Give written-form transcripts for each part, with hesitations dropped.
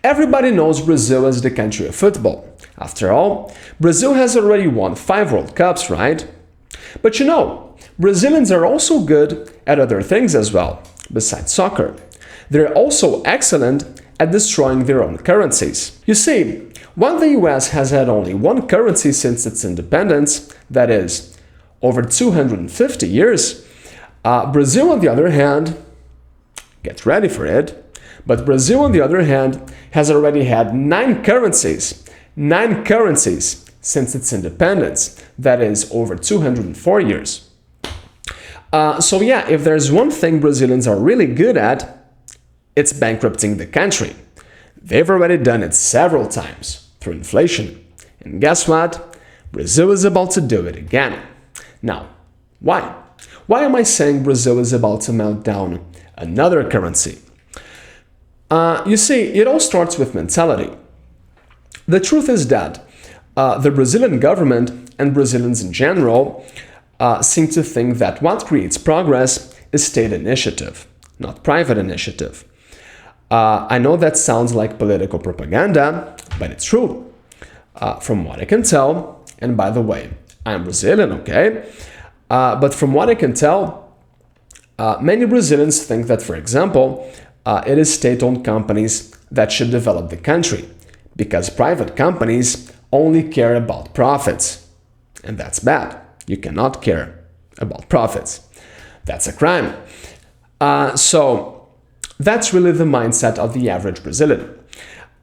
Everybody knows Brazil as the country of football. After all, Brazil has already won 5 World Cups, right? But you know, Brazilians are also good at other things as well, besides soccer. They're also excellent at destroying their own currencies. You see, while the US has had only one currency since its independence, that is, over 250 years, Brazil, on the other hand, get ready for it, but Brazil, on the other hand, has already had 9 currencies since its independence, that is, over 204 years. So yeah, if there's one thing Brazilians are really good at, it's bankrupting the country. They've already done it several times through inflation. And guess what? Brazil is about to do it again. Now, why? Why am I saying Brazil is about to melt down another currency? You see, it all starts with mentality. The truth is that the Brazilian government and Brazilians in general seem to think that what creates progress is state initiative, not private initiative. I know that sounds like political propaganda, but it's true. From what I can tell, and by the way, I'm Brazilian, okay? But from what I can tell, many Brazilians think that, for example, it is state-owned companies that should develop the country, because private companies only care about profits. And that's bad. You cannot care about profits. That's a crime. So that's really the mindset of the average Brazilian.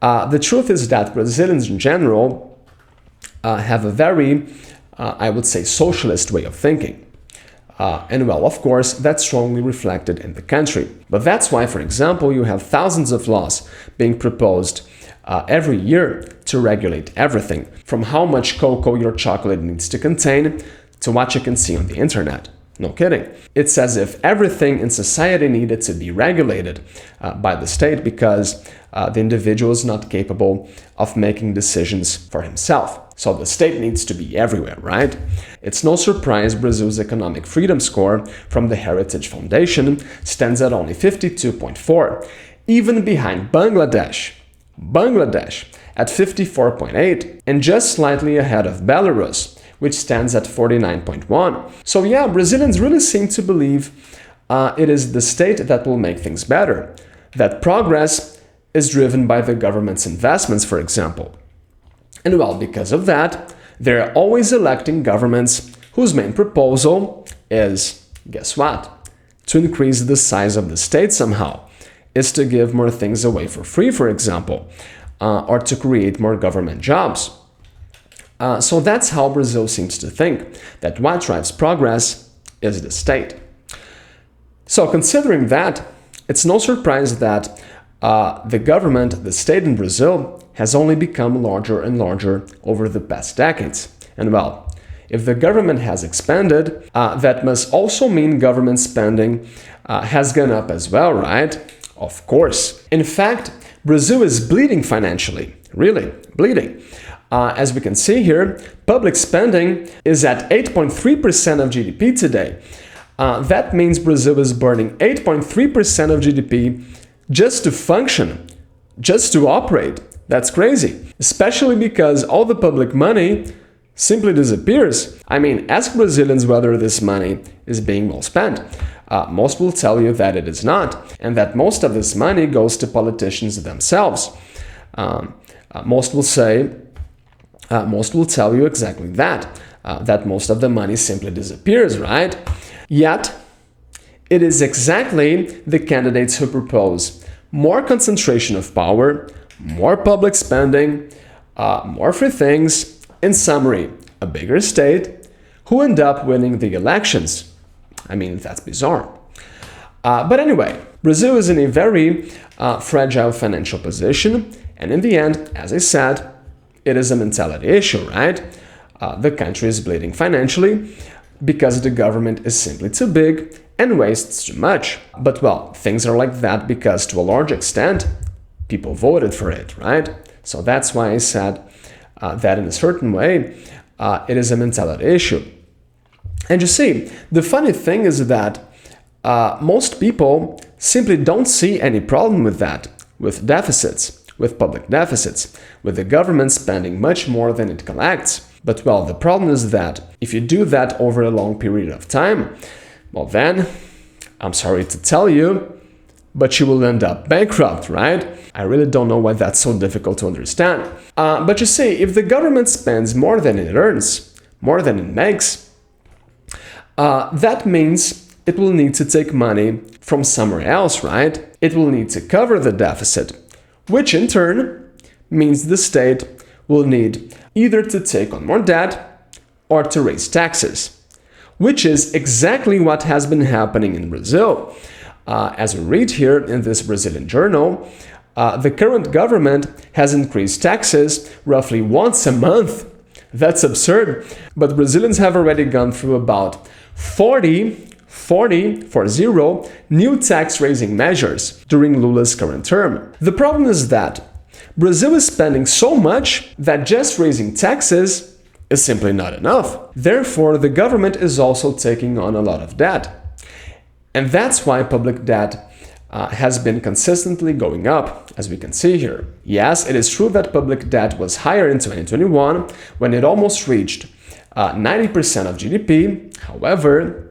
The truth is that Brazilians in general have a very, I would say, socialist way of thinking. And well, of course, that's strongly reflected in the country. But that's why, for example, you have thousands of laws being proposed every year to regulate everything, from how much cocoa your chocolate needs to contain to what you can see on the internet. No kidding. It's as if everything in society needed to be regulated by the state because the individual is not capable of making decisions for himself. So the state needs to be everywhere, right? It's no surprise Brazil's economic freedom score from the Heritage Foundation stands at only 52.4, even behind Bangladesh at 54.8, and just slightly ahead of Belarus, which stands at 49.1. So yeah, Brazilians really seem to believe it is the state that will make things better, that progress is driven by the government's investments, for example. And well, because of that, they're always electing governments whose main proposal is, guess what? To increase the size of the state somehow, is to give more things away for free, for example, or to create more government jobs. So that's how Brazil seems to think, that what drives progress is the state. So considering that, it's no surprise that the government, the state in Brazil, has only become larger and larger over the past decades. And well, if the government has expanded, that must also mean government spending has gone up as well, right? Of course. In fact, Brazil is bleeding financially, really bleeding. As we can see here, public spending is at 8.3% of GDP today. That means Brazil is burning 8.3% of GDP just to function, just to operate. That's crazy, especially because all the public money simply disappears. I mean, ask Brazilians whether this money is being well spent. Most will tell you that it is not, and that most of this money goes to politicians themselves. Most will tell you exactly that, that most of the money simply disappears, right? Yet, it is exactly the candidates who propose more concentration of power, more public spending, more free things, in summary, a bigger state, who end up winning the elections. I mean, that's bizarre. But anyway, Brazil is in a very fragile financial position, and in the end, as I said, it is a mentality issue, right? The country is bleeding financially because the government is simply too big and wastes too much. But well, things are like that because to a large extent, people voted for it, right? So that's why I said that in a certain way, it is a mentality issue. And you see, the funny thing is that most people simply don't see any problem with that, with deficits with public deficits, with the government spending much more than it collects. But well, the problem is that if you do that over a long period of time, well then, I'm sorry to tell you, but you will end up bankrupt, right? I really don't know why that's so difficult to understand. But you see, if the government spends more than it earns, more than it makes, that means it will need to take money from somewhere else, right? It will need to cover the deficit, which in turn means the state will need either to take on more debt or to raise taxes, which is exactly what has been happening in Brazil. As we read here in this Brazilian journal, the current government has increased taxes roughly once a month. That's absurd, but Brazilians have already gone through about 40 new tax-raising measures during Lula's current term. The problem is that Brazil is spending so much that just raising taxes is simply not enough. Therefore, the government is also taking on a lot of debt. And that's why public debt has been consistently going up, as we can see here. Yes, it is true that public debt was higher in 2021 when it almost reached 90% of GDP. However,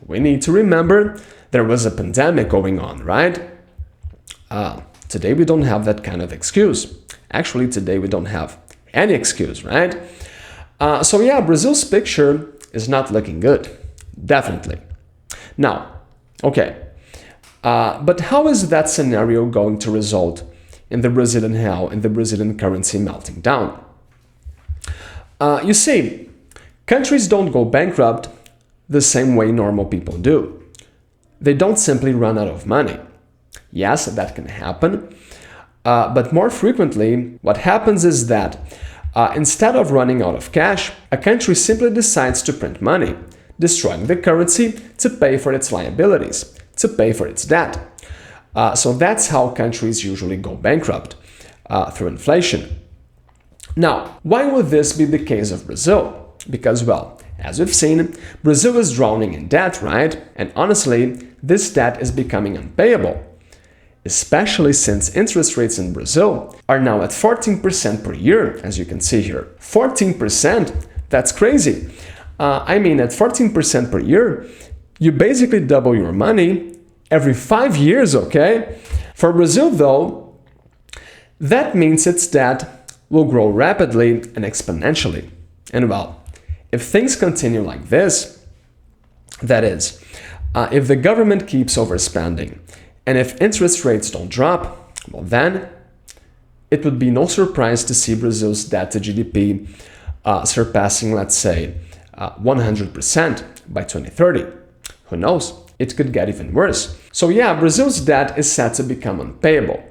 we need to remember there was a pandemic going on, right? Today we don't have that kind of excuse. Actually, today we don't have any excuse, right? So yeah, Brazil's picture is not looking good, definitely. Now, okay, but how is that scenario going to result in the Brazilian real and the Brazilian currency melting down? You see, countries don't go bankrupt the same way normal people do. They don't simply run out of money. Yes, that can happen, but more frequently, what happens is that instead of running out of cash, a country simply decides to print money, destroying the currency to pay for its liabilities, to pay for its debt. So that's how countries usually go bankrupt, through inflation. Now, why would this be the case of Brazil? Because, well, as we've seen, Brazil is drowning in debt, right? And honestly, this debt is becoming unpayable, especially since interest rates in Brazil are now at 14% per year, as you can see here. 14%? That's crazy. I mean, at 14% per year, you basically double your money every 5 years, okay? For Brazil, though, that means its debt will grow rapidly and exponentially. And well, if things continue like this, that is, if the government keeps overspending and if interest rates don't drop, well then, it would be no surprise to see Brazil's debt to GDP surpassing, let's say, 100% by 2030. Who knows? It could get even worse. So yeah, Brazil's debt is set to become unpayable.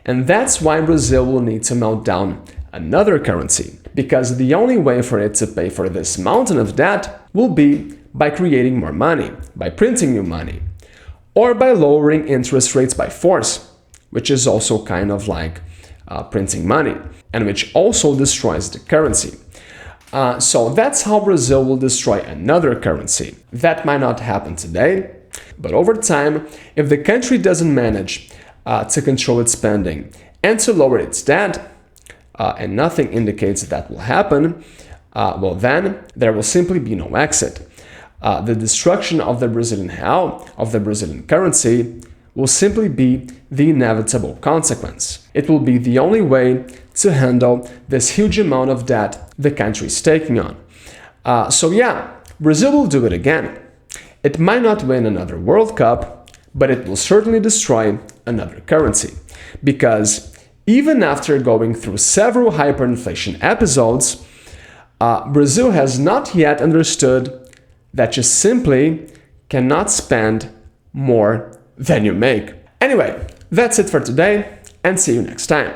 And that's why Brazil will need to melt down another currency, because the only way for it to pay for this mountain of debt will be by creating more money, by printing new money, or by lowering interest rates by force, which is also kind of like printing money, and which also destroys the currency. So that's how Brazil will destroy another currency. That might not happen today, but over time, if the country doesn't manage to control its spending and to lower its debt, and nothing indicates that will happen, well then, there will simply be no exit. The destruction of the Brazilian real, of the Brazilian currency, will simply be the inevitable consequence. It will be the only way to handle this huge amount of debt the country is taking on. So yeah, Brazil will do it again. It might not win another World Cup, but it will certainly destroy another currency. Because even after going through several hyperinflation episodes, Brazil has not yet understood that you simply cannot spend more than you make. Anyway, that's it for today, and see you next time.